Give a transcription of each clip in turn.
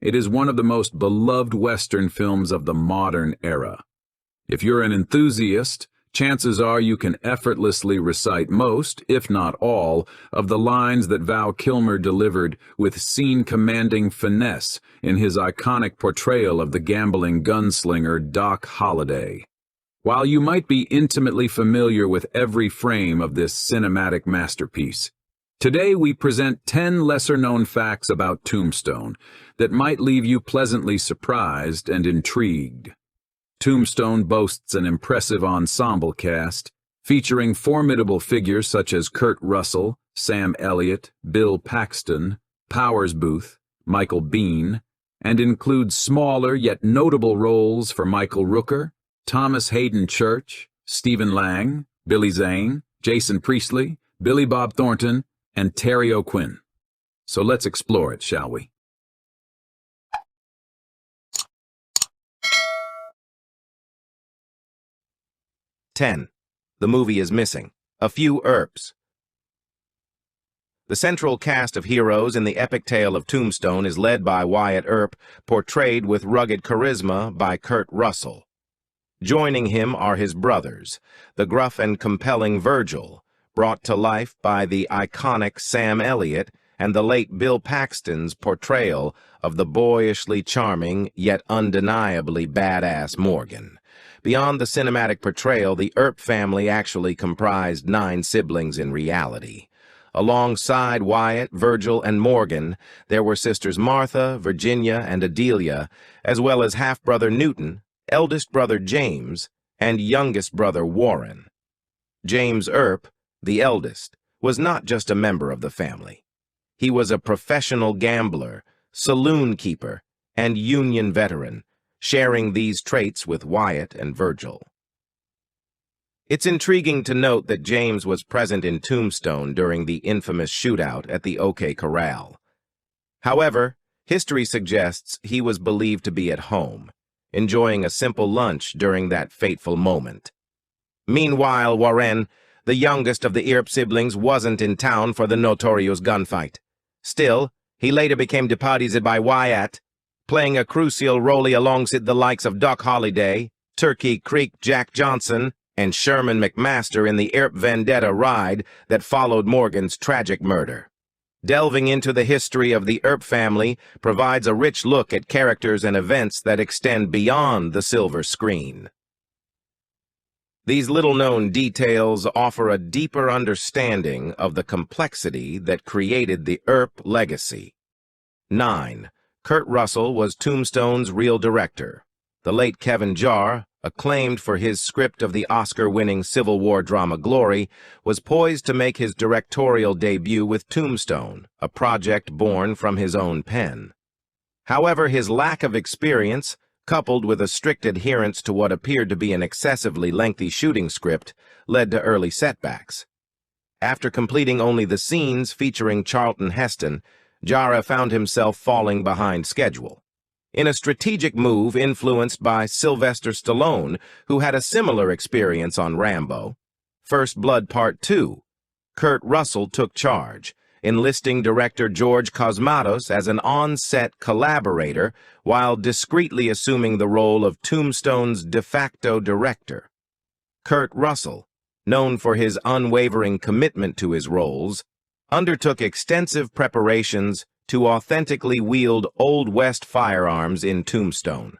It is one of the most beloved Western films of the modern era. If you're an enthusiast, chances are you can effortlessly recite most, if not all, of the lines that Val Kilmer delivered with scene-commanding finesse in his iconic portrayal of the gambling gunslinger Doc Holliday. While you might be intimately familiar with every frame of this cinematic masterpiece, today we present 10 lesser-known facts about Tombstone that might leave you pleasantly surprised and intrigued. Tombstone boasts an impressive ensemble cast, featuring formidable figures such as Kurt Russell, Sam Elliott, Bill Paxton, Powers Booth, Michael Biehn, and includes smaller yet notable roles for Michael Rooker, Thomas Hayden Church, Stephen Lang, Billy Zane, Jason Priestley, Billy Bob Thornton, and Terry O'Quinn. So let's explore it, shall we? "10. The movie is missing. A few Earps." The central cast of heroes in the epic tale of Tombstone is led by Wyatt Earp, portrayed with rugged charisma by Kurt Russell. Joining him are his brothers, the gruff and compelling Virgil, brought to life by the iconic Sam Elliott, and the late Bill Paxton's portrayal of the boyishly charming yet undeniably badass Morgan. Beyond the cinematic portrayal, the Earp family actually comprised 9 siblings in reality. Alongside Wyatt, Virgil, and Morgan, there were sisters Martha, Virginia, and Adelia, as well as half-brother Newton, eldest brother James, and youngest brother Warren. James Earp, the eldest, was not just a member of the family. He was a professional gambler, saloon keeper, and Union veteran, sharing these traits with Wyatt and Virgil. It's intriguing to note that James was present in Tombstone during the infamous shootout at the OK Corral. However, history suggests he was believed to be at home, enjoying a simple lunch during that fateful moment. Meanwhile, Warren, the youngest of the Earp siblings, wasn't in town for the notorious gunfight. Still, he later became deputized by Wyatt, playing a crucial role alongside the likes of Doc Holliday, Turkey Creek Jack Johnson, and Sherman McMaster in the Earp vendetta ride that followed Morgan's tragic murder. Delving into the history of the Earp family provides a rich look at characters and events that extend beyond the silver screen. These little-known details offer a deeper understanding of the complexity that created the Earp legacy. 9. Kurt Russell was Tombstone's real director. The late Kevin Jarre, acclaimed for his script of the Oscar-winning Civil War drama Glory, was poised to make his directorial debut with Tombstone, a project born from his own pen. However, his lack of experience, coupled with a strict adherence to what appeared to be an excessively lengthy shooting script, led to early setbacks. After completing only the scenes featuring Charlton Heston, Jarre found himself falling behind schedule. In a strategic move influenced by Sylvester Stallone, who had a similar experience on Rambo, First Blood Part 2, Kurt Russell took charge, enlisting director George Cosmatos as an on-set collaborator while discreetly assuming the role of Tombstone's de facto director. Kurt Russell, known for his unwavering commitment to his roles, undertook extensive preparations to authentically wield Old West firearms in Tombstone.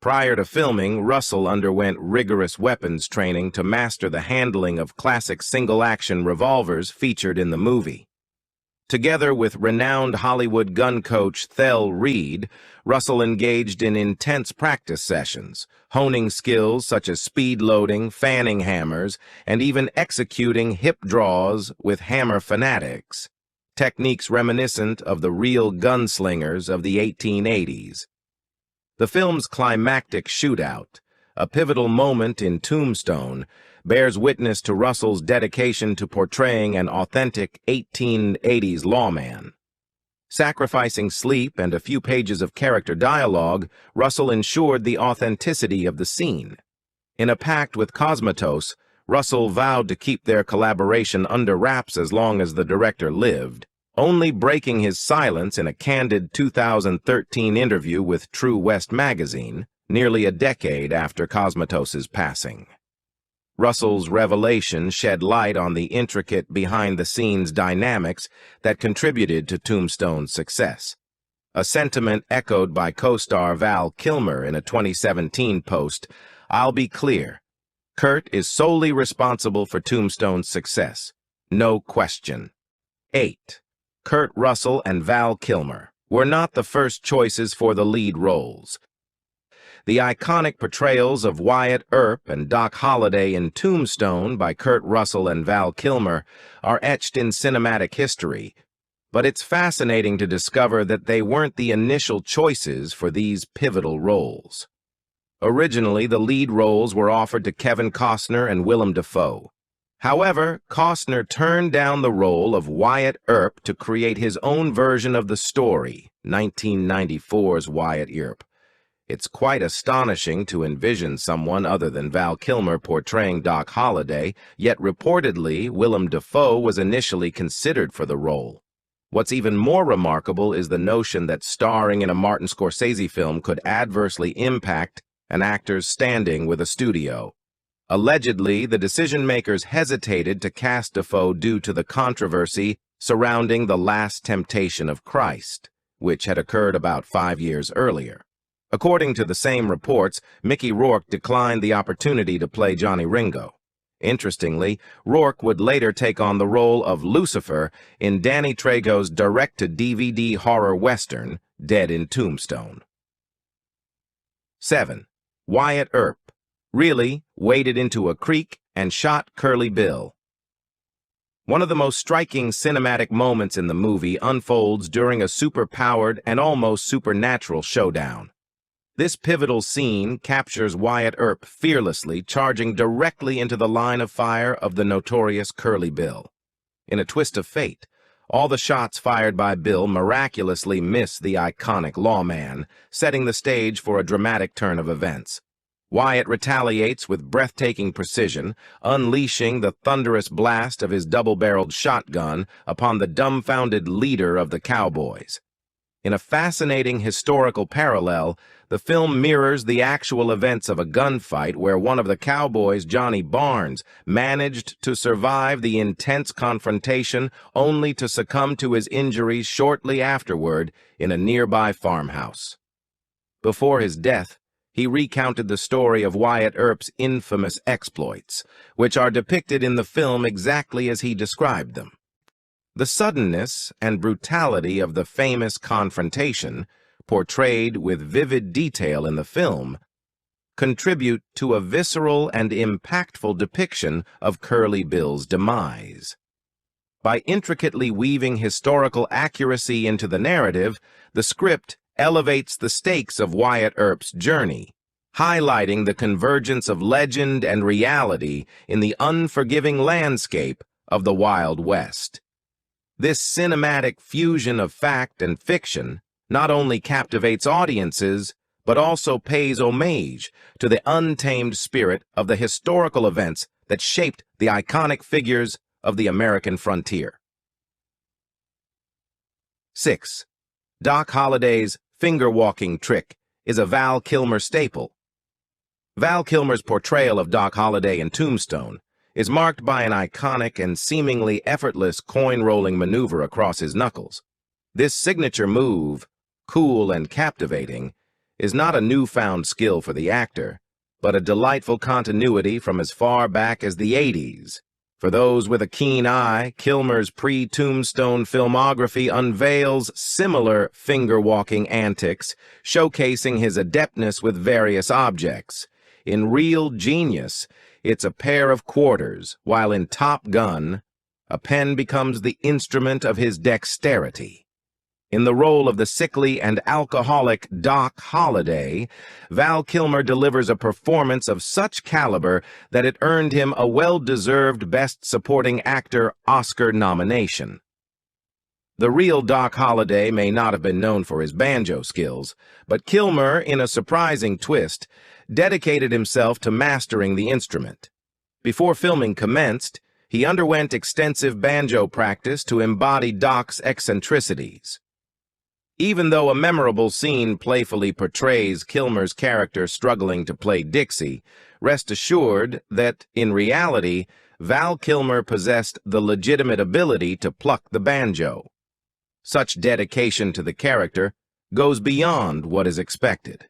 Prior to filming, Russell underwent rigorous weapons training to master the handling of classic single-action revolvers featured in the movie. Together with renowned Hollywood gun coach Thel Reed, Russell engaged in intense practice sessions, honing skills such as speed loading, fanning hammers, and even executing hip draws with hammer fanatics, techniques reminiscent of the real gunslingers of the 1880s. The film's climactic shootout, a pivotal moment in Tombstone, bears witness to Russell's dedication to portraying an authentic 1880s lawman. Sacrificing sleep and a few pages of character dialogue, Russell ensured the authenticity of the scene. In a pact with Cosmatos, Russell vowed to keep their collaboration under wraps as long as the director lived, only breaking his silence in a candid 2013 interview with True West magazine, nearly a decade after Cosmatos' passing. Russell's revelation shed light on the intricate behind-the-scenes dynamics that contributed to Tombstone's success, a sentiment echoed by co-star Val Kilmer in a 2017 post. "I'll be clear. Kurt is solely responsible for Tombstone's success. No question." 8. Kurt Russell and Val Kilmer were not the first choices for the lead roles. The iconic portrayals of Wyatt Earp and Doc Holliday in Tombstone by Kurt Russell and Val Kilmer are etched in cinematic history, but it's fascinating to discover that they weren't the initial choices for these pivotal roles. Originally, the lead roles were offered to Kevin Costner and Willem Dafoe. However, Costner turned down the role of Wyatt Earp to create his own version of the story, 1994's Wyatt Earp. It's quite astonishing to envision someone other than Val Kilmer portraying Doc Holliday, yet reportedly Willem Dafoe was initially considered for the role. What's even more remarkable is the notion that starring in a Martin Scorsese film could adversely impact an actor's standing with a studio. Allegedly, the decision-makers hesitated to cast Dafoe due to the controversy surrounding The Last Temptation of Christ, which had occurred about 5 years earlier. According to the same reports, Mickey Rourke declined the opportunity to play Johnny Ringo. Interestingly, Rourke would later take on the role of Lucifer in Danny Trejo's direct-to-DVD horror western, Dead in Tombstone. 7. Wyatt Earp really waded into a creek and shot Curly Bill. One of the most striking cinematic moments in the movie unfolds during a super-powered and almost supernatural showdown. This pivotal scene captures Wyatt Earp fearlessly charging directly into the line of fire of the notorious Curly Bill. In a twist of fate, all the shots fired by Bill miraculously miss the iconic lawman, setting the stage for a dramatic turn of events. Wyatt retaliates with breathtaking precision, unleashing the thunderous blast of his double-barreled shotgun upon the dumbfounded leader of the Cowboys. In a fascinating historical parallel, the film mirrors the actual events of a gunfight where one of the Cowboys, Johnny Barnes, managed to survive the intense confrontation only to succumb to his injuries shortly afterward in a nearby farmhouse. Before his death, he recounted the story of Wyatt Earp's infamous exploits, which are depicted in the film exactly as he described them. The suddenness and brutality of the famous confrontation, portrayed with vivid detail in the film, contribute to a visceral and impactful depiction of Curly Bill's demise. By intricately weaving historical accuracy into the narrative, the script elevates the stakes of Wyatt Earp's journey, highlighting the convergence of legend and reality in the unforgiving landscape of the Wild West. This cinematic fusion of fact and fiction not only captivates audiences, but also pays homage to the untamed spirit of the historical events that shaped the iconic figures of the American frontier. 6. Doc Holliday's finger-walking trick is a Val Kilmer staple. Val Kilmer's portrayal of Doc Holliday in Tombstone is marked by an iconic and seemingly effortless coin-rolling maneuver across his knuckles. This signature move, cool and captivating, is not a newfound skill for the actor, but a delightful continuity from as far back as the 80s. For those with a keen eye, Kilmer's pre-Tombstone filmography unveils similar finger-walking antics, showcasing his adeptness with various objects. In Real Genius, it's a pair of quarters, while in Top Gun, a pen becomes the instrument of his dexterity. In the role of the sickly and alcoholic Doc Holliday, Val Kilmer delivers a performance of such caliber that it earned him a well-deserved Best Supporting Actor Oscar nomination. The real Doc Holliday may not have been known for his banjo skills, but Kilmer, in a surprising twist, dedicated himself to mastering the instrument. Before filming commenced, He underwent extensive banjo practice to embody Doc's eccentricities. Even though a memorable scene playfully portrays Kilmer's character struggling to play Dixie, rest assured that, in reality, Val Kilmer possessed the legitimate ability to pluck the banjo. Such dedication to the character goes beyond what is expected.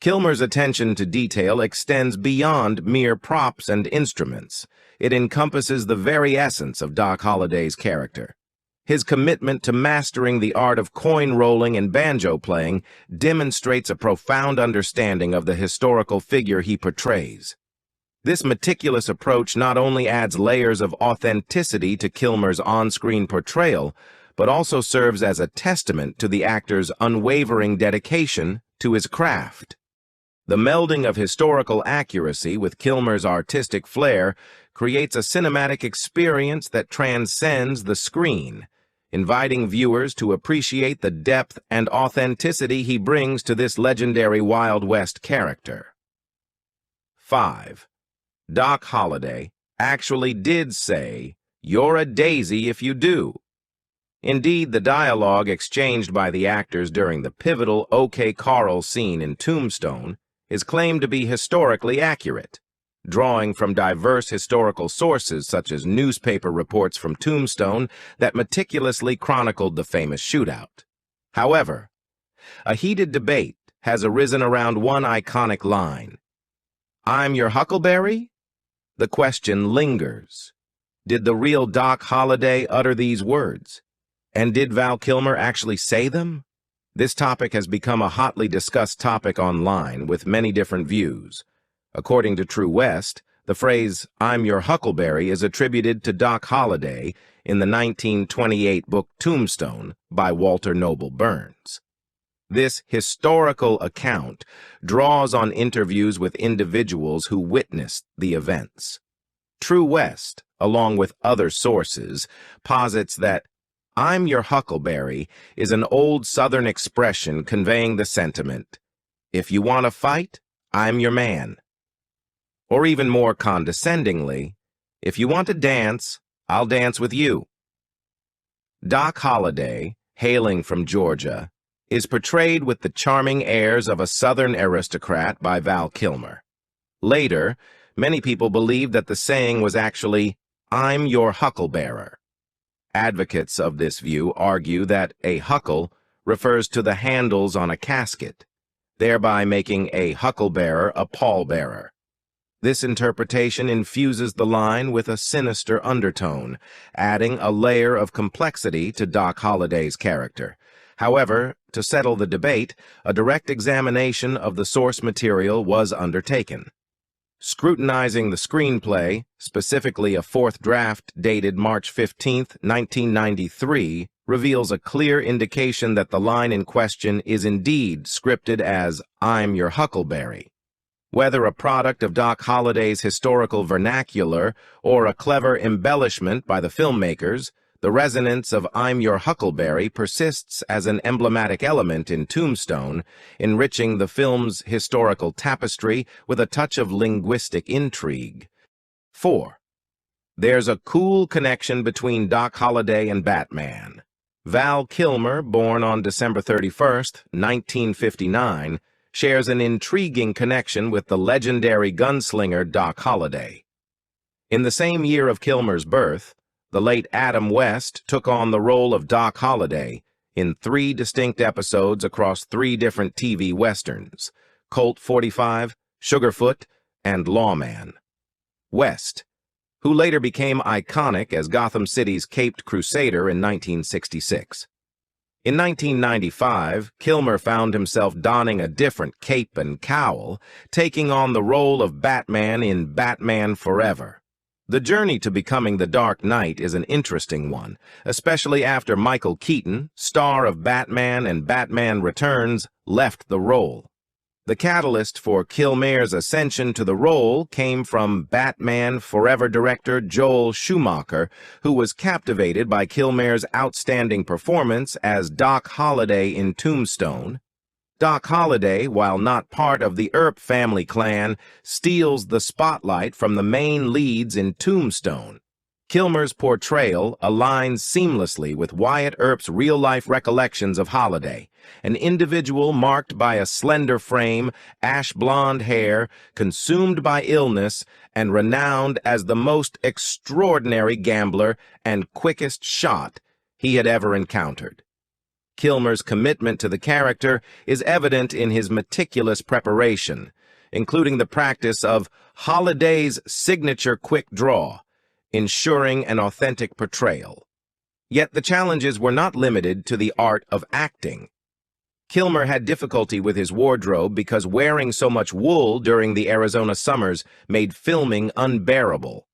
Kilmer's attention to detail extends beyond mere props and instruments. It encompasses the very essence of Doc Holliday's character. His commitment to mastering the art of coin rolling and banjo playing demonstrates a profound understanding of the historical figure he portrays. This meticulous approach not only adds layers of authenticity to Kilmer's on-screen portrayal, but also serves as a testament to the actor's unwavering dedication to his craft. The melding of historical accuracy with Kilmer's artistic flair creates a cinematic experience that transcends the screen, inviting viewers to appreciate the depth and authenticity he brings to this legendary Wild West character. 5. Doc Holliday actually did say, "You're a daisy if you do." Indeed, the dialogue exchanged by the actors during the pivotal OK Carl scene in Tombstone is claimed to be historically accurate, drawing from diverse historical sources such as newspaper reports from Tombstone that meticulously chronicled the famous shootout. However, a heated debate has arisen around one iconic line. "I'm your huckleberry?" The question lingers. Did the real Doc Holliday utter these words? And did Val Kilmer actually say them? This topic has become a hotly discussed topic online with many different views. According to True West, the phrase, "I'm your huckleberry," is attributed to Doc Holliday in the 1928 book Tombstone by Walter Noble Burns. This historical account draws on interviews with individuals who witnessed the events. True West, along with other sources, posits that "I'm your huckleberry" is an old Southern expression conveying the sentiment, "If you want to fight, I'm your man." Or even more condescendingly, "If you want to dance, I'll dance with you." Doc Holliday, hailing from Georgia, is portrayed with the charming airs of a Southern aristocrat by Val Kilmer. Later, many people believe that the saying was actually, "I'm your hucklebearer." Advocates of this view argue that a huckle refers to the handles on a casket, thereby making a hucklebearer a pallbearer. This interpretation infuses the line with a sinister undertone, adding a layer of complexity to Doc Holliday's character. However, to settle the debate, a direct examination of the source material was undertaken. Scrutinizing the screenplay, specifically a fourth draft dated March 15, 1993, reveals a clear indication that the line in question is indeed scripted as "I'm your huckleberry." Whether a product of Doc Holliday's historical vernacular or a clever embellishment by the filmmakers, the resonance of "I'm your huckleberry" persists as an emblematic element in Tombstone, enriching the film's historical tapestry with a touch of linguistic intrigue. 4. There's a cool connection between Doc Holliday and Batman. Val Kilmer, born on December 31, 1959, shares an intriguing connection with the legendary gunslinger Doc Holliday. In the same year of Kilmer's birth, the late Adam West took on the role of Doc Holliday in 3 distinct episodes across 3 different TV westerns, Colt 45, Sugarfoot, and Lawman. West, who later became iconic as Gotham City's Caped Crusader in 1966. In 1995, Kilmer found himself donning a different cape and cowl, taking on the role of Batman in Batman Forever. The journey to becoming the Dark Knight is an interesting one, especially after Michael Keaton, star of Batman and Batman Returns, left the role. The catalyst for Kilmer's ascension to the role came from Batman Forever director Joel Schumacher, who was captivated by Kilmer's outstanding performance as Doc Holliday in Tombstone. Doc Holliday, while not part of the Earp family clan, steals the spotlight from the main leads in Tombstone. Kilmer's portrayal aligns seamlessly with Wyatt Earp's real-life recollections of Holiday, an individual marked by a slender frame, ash-blonde hair, consumed by illness, and renowned as the most extraordinary gambler and quickest shot he had ever encountered. Kilmer's commitment to the character is evident in his meticulous preparation, including the practice of Holiday's signature quick draw, ensuring an authentic portrayal. Yet the challenges were not limited to the art of acting. Kilmer had difficulty with his wardrobe because wearing so much wool during the Arizona summers made filming unbearable.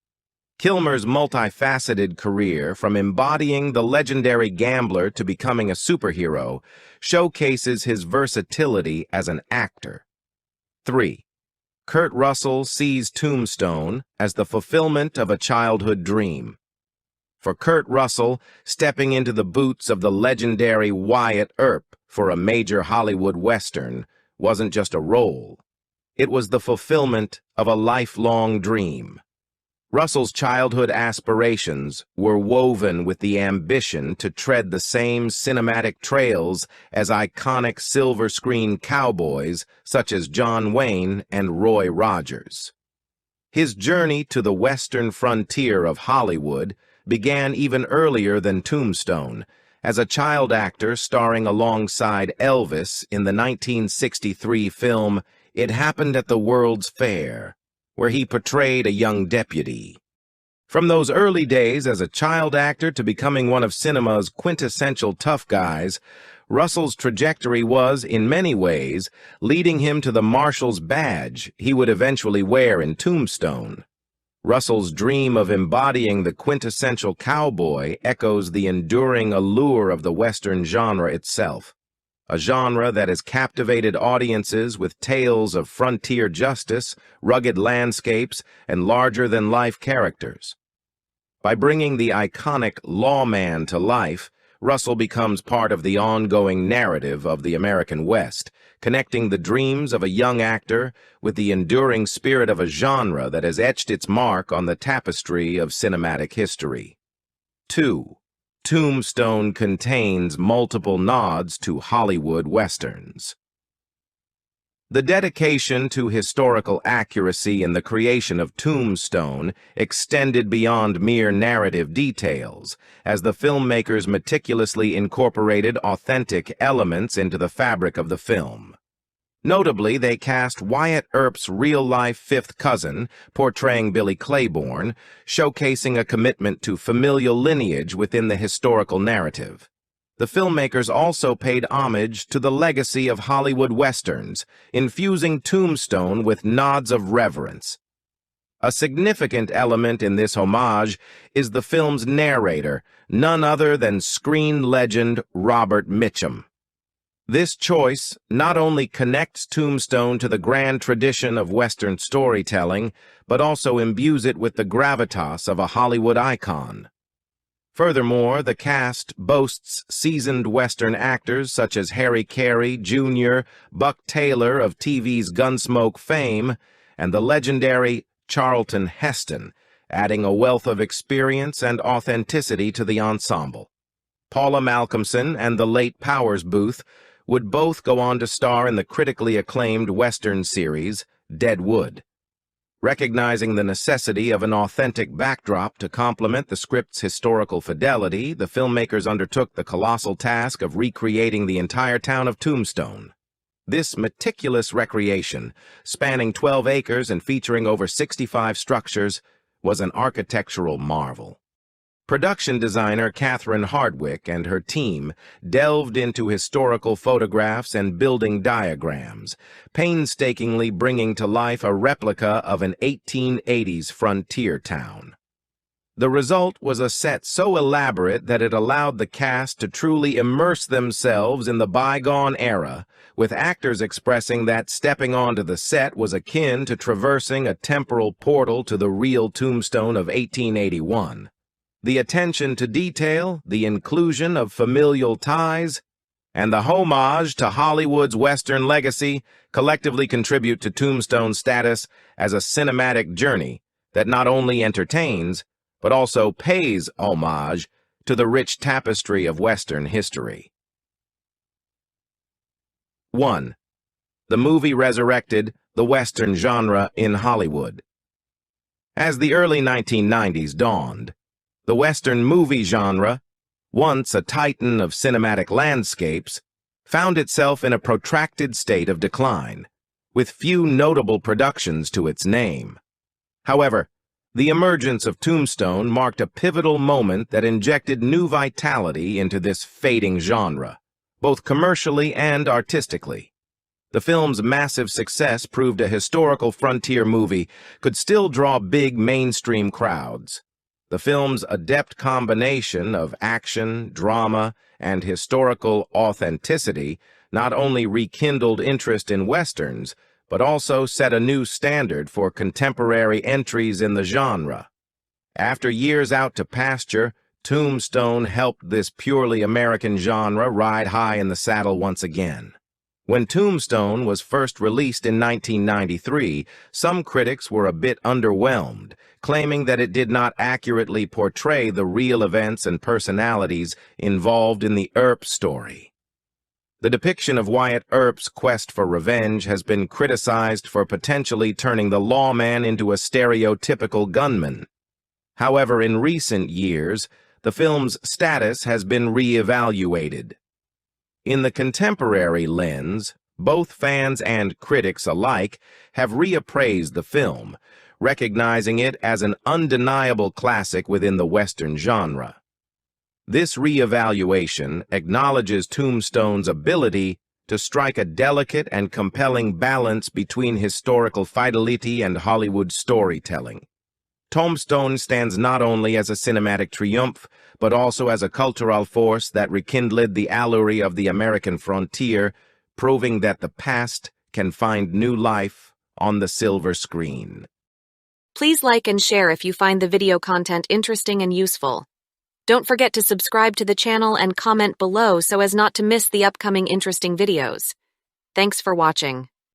Kilmer's multifaceted career, from embodying the legendary gambler to becoming a superhero, showcases his versatility as an actor. 3. Kurt Russell sees Tombstone as the fulfillment of a childhood dream. For Kurt Russell, stepping into the boots of the legendary Wyatt Earp for a major Hollywood Western wasn't just a role. It was the fulfillment of a lifelong dream. Russell's childhood aspirations were woven with the ambition to tread the same cinematic trails as iconic silver screen cowboys such as John Wayne and Roy Rogers. His journey to the western frontier of Hollywood began even earlier than Tombstone, as a child actor starring alongside Elvis in the 1963 film It Happened at the World's Fair, where he portrayed a young deputy. From those early days as a child actor to becoming one of cinema's quintessential tough guys, Russell's trajectory was, in many ways, leading him to the Marshal's badge he would eventually wear in Tombstone. Russell's dream of embodying the quintessential cowboy echoes the enduring allure of the Western genre itself, a genre that has captivated audiences with tales of frontier justice, rugged landscapes, and larger-than-life characters. By bringing the iconic lawman to life, Russell becomes part of the ongoing narrative of the American West, connecting the dreams of a young actor with the enduring spirit of a genre that has etched its mark on the tapestry of cinematic history. 2. Tombstone contains multiple nods to Hollywood Westerns. The dedication to historical accuracy in the creation of Tombstone extended beyond mere narrative details, as the filmmakers meticulously incorporated authentic elements into the fabric of the film. Notably, they cast Wyatt Earp's real-life fifth cousin, portraying Billy Claiborne, showcasing a commitment to familial lineage within the historical narrative. The filmmakers also paid homage to the legacy of Hollywood Westerns, infusing Tombstone with nods of reverence. A significant element in this homage is the film's narrator, none other than screen legend Robert Mitchum. This choice not only connects Tombstone to the grand tradition of Western storytelling, but also imbues it with the gravitas of a Hollywood icon. Furthermore, the cast boasts seasoned Western actors such as Harry Carey Jr., Buck Taylor of TV's Gunsmoke fame, and the legendary Charlton Heston, adding a wealth of experience and authenticity to the ensemble. Paula Malcolmson and the late Powers Booth would both go on to star in the critically acclaimed Western series, Deadwood. Recognizing the necessity of an authentic backdrop to complement the script's historical fidelity, the filmmakers undertook the colossal task of recreating the entire town of Tombstone. This meticulous recreation, spanning 12 acres and featuring over 65 structures, was an architectural marvel. Production designer Catherine Hardwick and her team delved into historical photographs and building diagrams, painstakingly bringing to life a replica of an 1880s frontier town. The result was a set so elaborate that it allowed the cast to truly immerse themselves in the bygone era, with actors expressing that stepping onto the set was akin to traversing a temporal portal to the real Tombstone of 1881. The attention to detail, the inclusion of familial ties, and the homage to Hollywood's Western legacy collectively contribute to Tombstone's status as a cinematic journey that not only entertains, but also pays homage to the rich tapestry of Western history. 1. The movie resurrected the Western genre in Hollywood. As the early 1990s dawned, the Western movie genre, once a titan of cinematic landscapes, found itself in a protracted state of decline, with few notable productions to its name. However, the emergence of Tombstone marked a pivotal moment that injected new vitality into this fading genre, both commercially and artistically. The film's massive success proved a historical frontier movie could still draw big mainstream crowds. The film's adept combination of action, drama, and historical authenticity not only rekindled interest in Westerns, but also set a new standard for contemporary entries in the genre. After years out to pasture, Tombstone helped this purely American genre ride high in the saddle once again. When Tombstone was first released in 1993, some critics were a bit underwhelmed, claiming that it did not accurately portray the real events and personalities involved in the Earp story. The depiction of Wyatt Earp's quest for revenge has been criticized for potentially turning the lawman into a stereotypical gunman. However, in recent years, the film's status has been re-evaluated. In the contemporary lens, both fans and critics alike have reappraised the film, recognizing it as an undeniable classic within the Western genre. This re-evaluation acknowledges Tombstone's ability to strike a delicate and compelling balance between historical fidelity and Hollywood storytelling. Tombstone stands not only as a cinematic triumph, but also as a cultural force that rekindled the allure of the American frontier, proving that the past can find new life on the silver screen. Please like and share if you find the video content interesting and useful. Don't forget to subscribe to the channel and comment below so as not to miss the upcoming interesting videos. Thanks for watching.